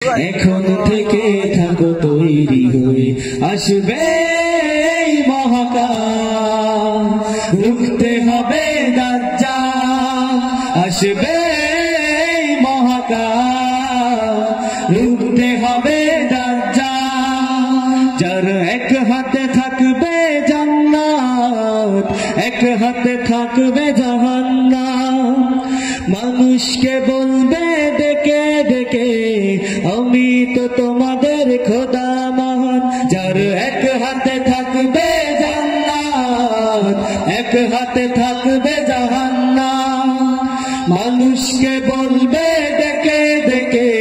এখন থেকে থাকো তৈরি হয়ে আসবে মহাকাল, রুখতে হবে দাজ্জাল, আসবে মহাকাল, রুখতে হবে দাজ্জাল। যার এক হাতে থাকবে জান্নাত, এক হাতে থাকবে জাহান্নাম, মানুষকে বলবে ডেকে ডেকে আমি তো তোমাদের খোদা মহান। যার এক হাতে থাকবে জান্নাত, এক হাতে থাকবে জাহান্নাম, মানুষকে বলবে ডেকে ডেকে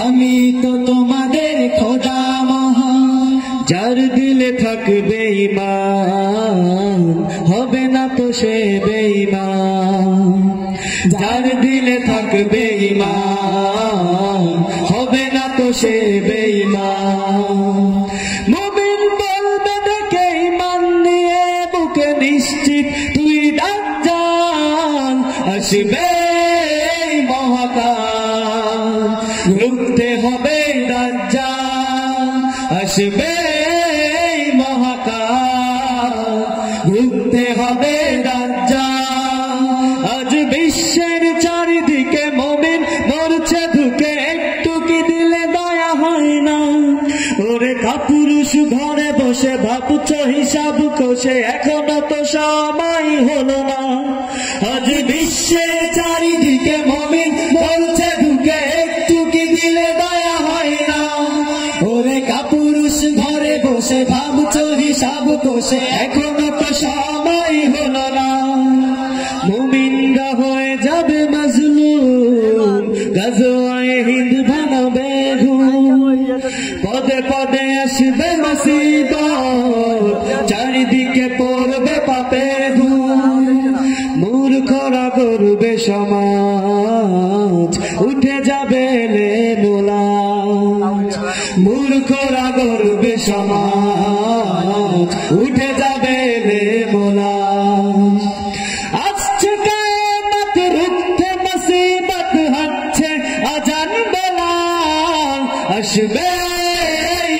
আমি তো তোমাদের খোদা মহান। যার দিলে থাকবে ঈমান হবে না তো সে বেঈমান, যার দিলে থাকবে ঈমান হবে না তো সে বেঈমান। মুমিন বলবে ডেকে ঈমান নিয়ে বুকে নিশ্চিত তুই দাজ্জাল, আসবে মহাকাল, রুখতে হবে দাজ্জাল, আসবে মহাকাল, রুখতে হবে দাজ্জাল। আজ বিশ্বের চারিদিকে মুমিন মরছে ধুকে, একটু কি দিলে দয়া হয় না? ওরে কাপুরুষ ঘরে বসে ভাবছো হিসাব কষে, এখনো তো সময় হলো না। আজ বিশ্বের চারিদিকে মুমিন মরছে ধুকে, একটু কি দিলে দয়া হয় না? ওরে কাপুরুষ ঘরে বসে ভাবছো হিসাব কষে, এখনো তো সময় হলো না। মুমিনরা হয়ে যাবে মাজলুম, গাজওয়ায়ে হিন্দ বানাবে ঘুম, পদে পদে আসবে মুসিবত, চারিদিকে পড়বে পাপের ধুম। মূর্খরা করবে সমাজ, উঠে যাবে লেমুলাজ, মূর্খরা করবে সমাজ, উঠে যাবে লেমুলাজ। আসছে কিয়ামত, রুখতে মুসিবত, হচ্ছে আজান বেলাল, আসবে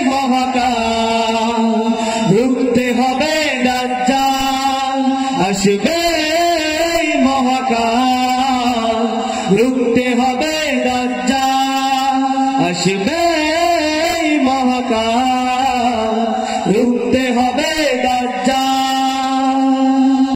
মহাকাল, রুখতে হবে দাজ্জাল, আসবে মহাকাল, রুখতে হবে দাজ্জাল, আসবে মহাকাল।